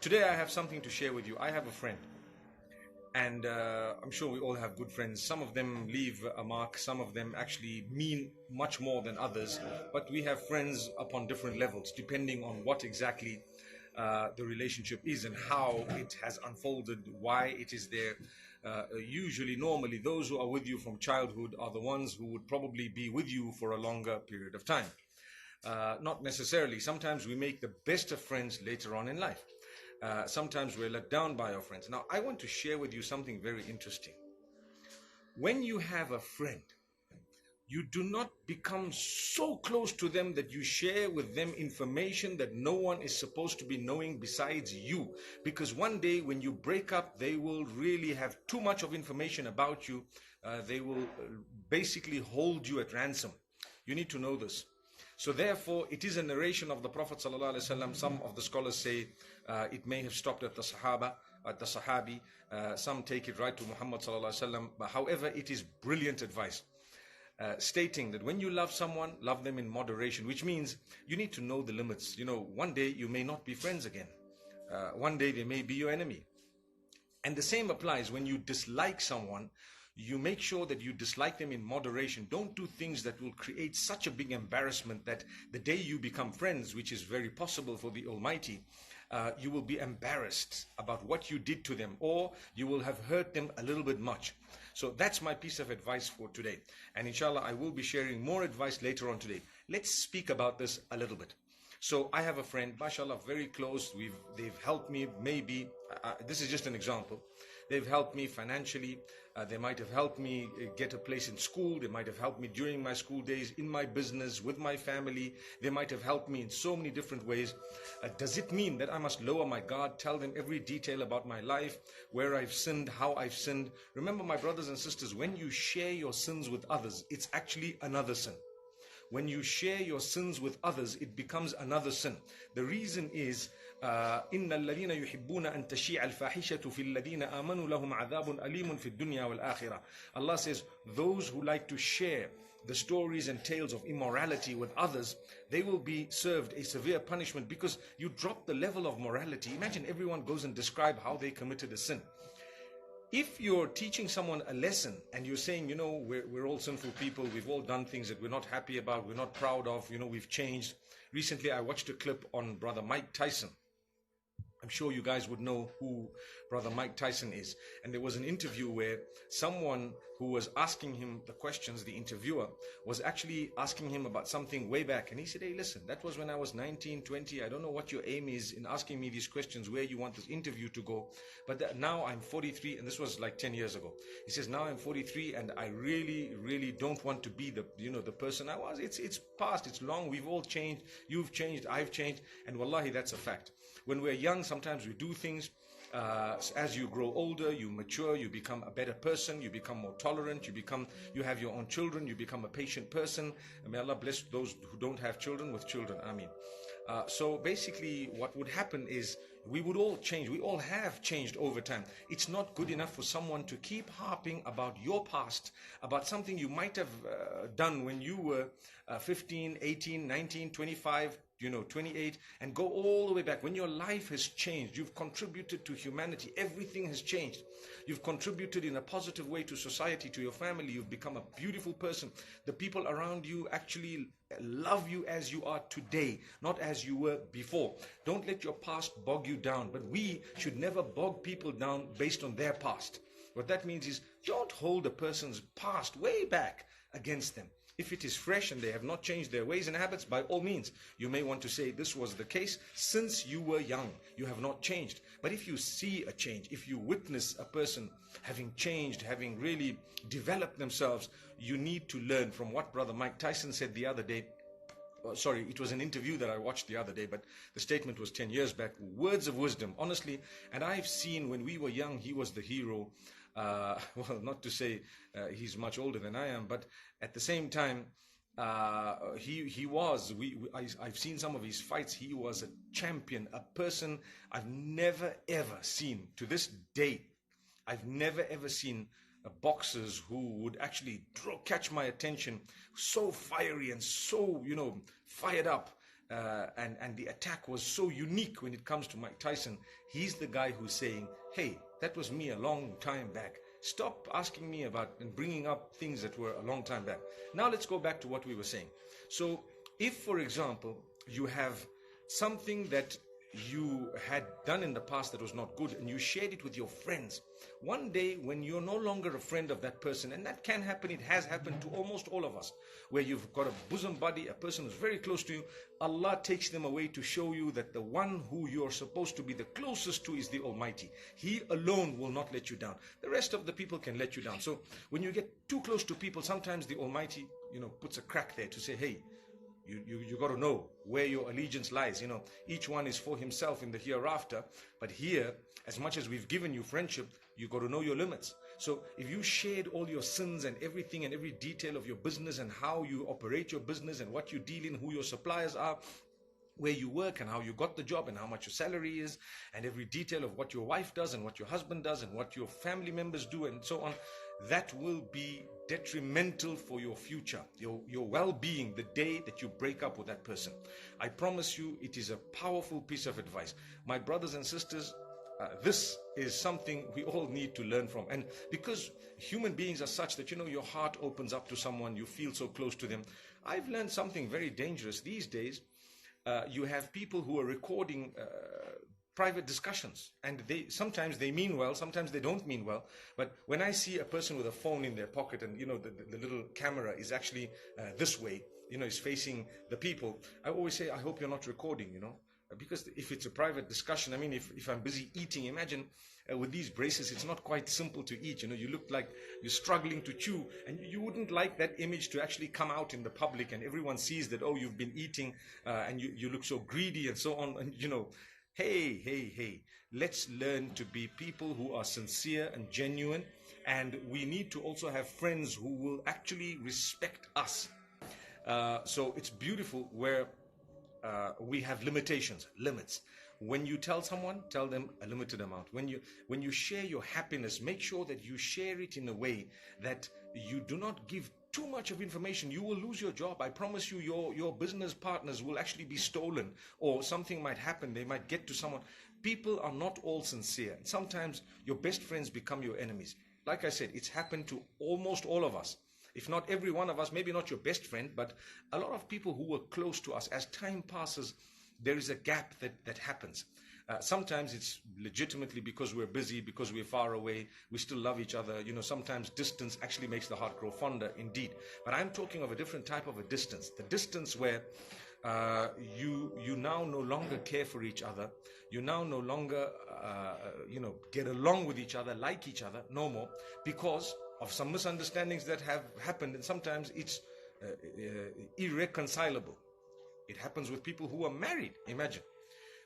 Today I have something to share with you. I have a friend, and I'm sure we all have good friends. Some of them leave a mark, some of them actually mean much more than others. But we have friends upon different levels, depending on what exactly the relationship is and how it has unfolded, why it is there. Usually, normally, those who are with you from childhood are the ones who would probably be with you for a longer period of time. Not necessarily. Sometimes we make the best of friends later on in life. Sometimes we're let down by our friends. Now, I want to share with you something very interesting. When you have a friend, you do not become so close to them that you share with them information that no one is supposed to be knowing besides you. Because one day when you break up, they will really have too much of information about you. They will basically hold you at ransom. You need to know this. So therefore, it is a narration of the Prophet ﷺ. Some of the scholars say it may have stopped at the Sahaba, at the Sahabi. Some take it right to Muhammad ﷺ. But however, it is brilliant advice. Stating that when you love someone, love them in moderation, which means you need to know the limits. You know, one day you may not be friends again. One day they may be your enemy. And the same applies when you dislike someone. You make sure that you dislike them in moderation. Don't do things that will create such a big embarrassment that the day you become friends, which is very possible for the Almighty, you will be embarrassed about what you did to them, or you will have hurt them a little bit much. So that's my piece of advice for today. And inshallah, I will be sharing more advice later on today. Let's speak about this a little bit. So I have a friend, mashallah, very close. They've helped me, maybe, this is just an example. They've helped me financially. They might have helped me get a place in school. They might have helped me during my school days, in my business, with my family. They might have helped me in so many different ways. Does it mean that I must lower my guard, tell them every detail about my life, where I've sinned, how I've sinned? Remember, my brothers and sisters, when you share your sins with others, it's actually another sin. When you share your sins with others, it becomes another sin. The reason is, إِنَّ الَّذِينَ يُحِبُّونَ أَن تَشِيعَ الْفَاحِشَةُ فِي الَّذِينَ آمَنُوا لَهُمْ عَذَابٌ أَلِيمٌ فِي الدُّنْيَا وَالْآخِرَةِ. Allah says, those who like to share the stories and tales of immorality with others, they will be served a severe punishment, because you drop the level of morality. Imagine everyone goes and describe how they committed a sin. If you're teaching someone a lesson and you're saying, you know, we're all sinful people, we've all done things that we're not happy about, we're not proud of, you know, we've changed. Recently, I watched a clip on brother Mike Tyson. I'm sure you guys would know who brother Mike Tyson is. And there was an interview where someone who was asking him the questions, the interviewer, was actually asking him about something way back. And he said, hey, listen, that was when I was 19, 20. I don't know what your aim is in asking me these questions, where you want this interview to go. But now I'm 43, and this was like 10 years ago. He says, now I'm 43, and I really, really don't want to be the, you know, the person I was. It's past, it's long, we've all changed. You've changed, I've changed. And wallahi, that's a fact. When we're young, sometimes we do things. As you grow older, you mature, you become a better person, you become more tolerant, you have your own children, you become a patient person. And may Allah bless those who don't have children with children. Ameen. So basically what would happen is we would all change. We all have changed over time. It's not good enough for someone to keep harping about your past, about something you might have done when you were 15, 18, 19, 25, 28, and go all the way back. When your life has changed, you've contributed to humanity, everything has changed. You've contributed in a positive way to society, to your family. You've become a beautiful person. The people around you actually love you as you are today, not as you were before. Don't let your past bog you down. But we should never bog people down based on their past. What that means is, don't hold a person's past way back against them. If it is fresh and they have not changed their ways and habits, by all means, you may want to say this was the case since you were young. You have not changed. But if you see a change, if you witness a person having changed, having really developed themselves, you need to learn from what brother Mike Tyson said the other day. Sorry, it was an interview that I watched the other day, but the statement was 10 years back. Words of wisdom, honestly. And I've seen when we were young, he was the hero. Well, not to say he's much older than I am, but at the same time, he was. I've seen some of his fights. He was a champion, a person I've never ever seen to this day. I've never ever seen boxers who would actually catch my attention, so fiery and so fired up. and the attack was so unique when it comes to Mike Tyson. He's the guy who's saying, hey, that was me a long time back. Stop asking me about and bringing up things that were a long time back. Now let's go back to what we were saying. So if, for example, you have something that you had done in the past that was not good and you shared it with your friends, one day when you're no longer a friend of that person, and that can happen, it has happened to almost all of us, where you've got a bosom buddy, a person who's very close to you, Allah takes them away to show you that the one who you're supposed to be the closest to is the Almighty. He alone will not let you down. The rest of the people can let you down. So when you get too close to people, sometimes the Almighty, puts a crack there to say, hey, you got to know where your allegiance lies. Each one is for himself in the hereafter. But here, as much as we've given you friendship, you got to know your limits. So if you shared all your sins and everything and every detail of your business and how you operate your business and what you deal in, who your suppliers are, where you work and how you got the job and how much your salary is, and every detail of what your wife does and what your husband does and what your family members do and so on, that will be detrimental for your future, your well-being, the day that you break up with that person. I promise you, it is a powerful piece of advice. My brothers and sisters, this is something we all need to learn from. And because human beings are such that, your heart opens up to someone, you feel so close to them. I've learned something very dangerous these days. You have people who are recording private discussions, and sometimes they mean well, sometimes they don't mean well. But when I see a person with a phone in their pocket and the little camera is actually this way, is facing the people, I always say, I hope you're not recording, because if it's a private discussion, I mean, if I'm busy eating, imagine with these braces, it's not quite simple to eat. You look like you're struggling to chew, and you wouldn't like that image to actually come out in the public, and everyone sees that, oh, you've been eating, and you look so greedy and so on. And hey, let's learn to be people who are sincere and genuine, and we need to also have friends who will actually respect us. So it's beautiful where we have limits. When you tell someone, tell them a limited amount. When you share your happiness, make sure that you share it in a way that you do not give too much of information. You will lose your job. I promise you, your business partners will actually be stolen, or something might happen. They might get to someone. People are not all sincere. Sometimes your best friends become your enemies. Like I said, it's happened to almost all of us. If not every one of us, maybe not your best friend, but a lot of people who were close to us. As time passes, there is a gap that happens. Sometimes it's legitimately because we're busy, because we're far away, we still love each other. Sometimes distance actually makes the heart grow fonder, indeed. But I'm talking of a different type of a distance. The distance where you now no longer care for each other. You now no longer, get along with each other, like each other, no more, because of some misunderstandings that have happened. And sometimes it's irreconcilable. It happens with people who are married. Imagine.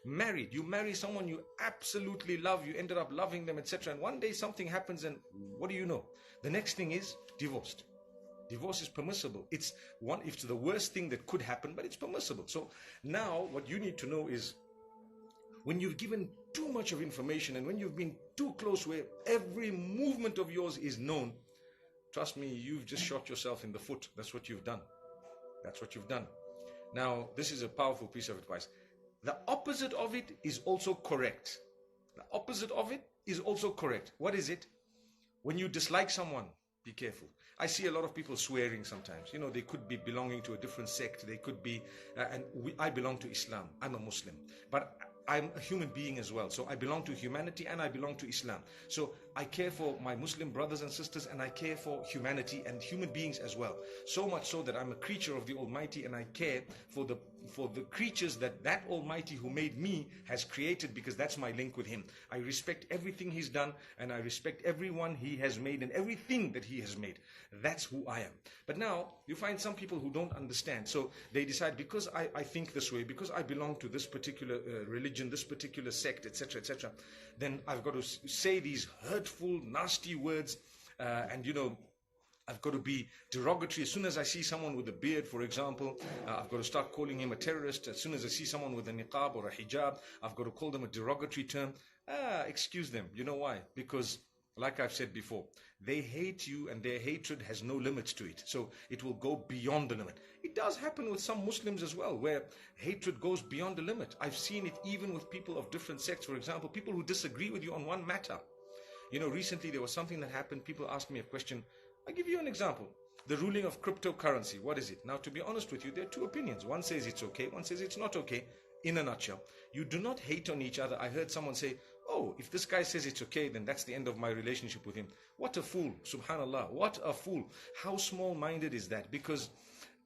Married, you marry someone you absolutely love, you ended up loving them, etc. And one day something happens, and what do you know? The next thing is divorced. Divorce is permissible. It's the worst thing that could happen, but it's permissible. So now what you need to know is, when you've given too much of information and when you've been too close where every movement of yours is known, trust me, you've just shot yourself in the foot. That's what you've done. Now, this is a powerful piece of advice. The opposite of it is also correct. What is it? When you dislike someone, be careful. I see a lot of people swearing sometimes. They could be belonging to a different sect. They could be, I belong to Islam. I'm a Muslim. But I'm a human being as well. So I belong to humanity and I belong to Islam. So I care for my Muslim brothers and sisters, and I care for humanity and human beings as well. So much so that I'm a creature of the Almighty, and I care for the creatures that Almighty who made me has created, because that's my link with Him. I respect everything He's done, and I respect everyone He has made and everything that He has made. That's who I am. But now you find some people who don't understand. So they decide, because I think this way, because I belong to this particular religion, this particular sect, etc., etc., then I've got to say these hurtful, nasty words, and I've got to be derogatory. As soon as I see someone with a beard, for example, I've got to start calling him a terrorist. As soon as I see someone with a niqab or a hijab, I've got to call them a derogatory term. Excuse them. You know why? Because like I've said before, they hate you and their hatred has no limits to it. So it will go beyond the limit. It does happen with some Muslims as well, where hatred goes beyond the limit. I've seen it even with people of different sects. For example, people who disagree with you on one matter. You know, recently there was something that happened. People asked me a question. I'll give you an example. The ruling of cryptocurrency. What is it? Now, to be honest with you, there are two opinions. One says it's okay, one says it's not okay. In a nutshell, you do not hate on each other. I heard someone say, oh, if this guy says it's okay, then that's the end of my relationship with him. What a fool, subhanallah, what a fool. How small-minded is that? Because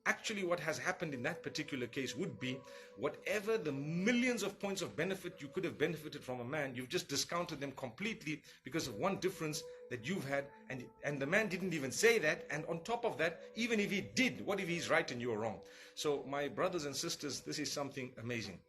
actually what has happened in that particular case would be, whatever the millions of points of benefit you could have benefited from a man, you've just discounted them completely because of one difference that you've had, and the man didn't even say that. And on top of that, even if he did, what if he's right and you're wrong? So my brothers and sisters, this is something amazing.